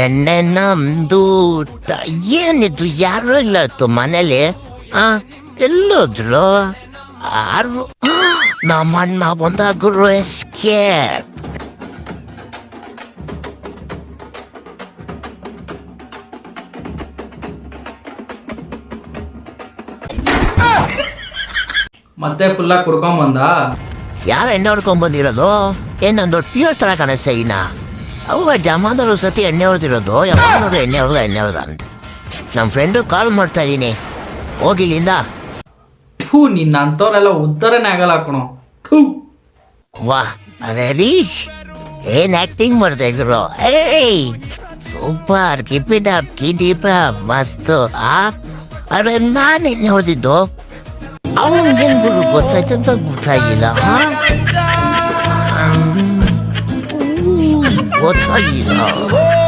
ಎಣ್ಣೆ ನಮ್ದು ಏನಿದು ಯಾರು ಇಲ್ಲ ಇತ್ತು ಮನೇಲಿ. ಎಲ್ಲೋದ್ರು ಯಾರು? ನಮ್ಮಣ್ಣ ಬಂದಾಗರು ಎಸ್ಕೇಪ್. ಮತ್ತೆ ಫುಲ್ಲಾಗಿ ಕುಡ್ಕೊಂಬಂದ. ಯಾರ ಎಣ್ಣೆ ಹೊಡ್ಕೊಂಡ್ ಬಂದಿರೋದು? ಏನೊಂದು ಪ್ಯೂರ್ ತರ ಕಾಣಿಸ್ತಾ ಇನ್ನ. ಅವಾಗ ಜಮಾನರು ಸತಿ ಎಣ್ಣೆ ಹೊಡೆದಿರೋದು, ಯಾವಾಗಲೂ ಎಣ್ಣೆ ಹೊಡೆದ ಅಂತ. ನಮ್ಮ ಫ್ರೆಂಡು ಕಾಲ್ ಮಾಡ್ತಾ ಇದ್ದೀನಿ, ಹೋಗಿಲ್ಲಿಂದ. ನಿನ್ನ ಅಂಥವ್ರೆಲ್ಲ ಉತ್ತರನೇ ಆಗಲ್ಲ ಕಣೋ. ವಾ ಹರೀಶ್, ಏನ್ ಆಕ್ಟಿಂಗ್ ಮಾಡ್ತಾ ಇದ್ರು. ಏಯ್ ಸೂಪರ್, ಕೀಪ್ ಇಟ್ ಅಪ್, ಮಸ್ತ್. ಅರೆ ನಾನು ಎಣ್ಣೆ ಹೊಡೆದಿದ್ದು ಅವನಿಗೇನು ಗೊತ್ತಾಯ್ತಂತ ಗೊತ್ತಾಗಿಲ್ಲ. ಗೊತ್ತಾಗಿಲ್ಲ.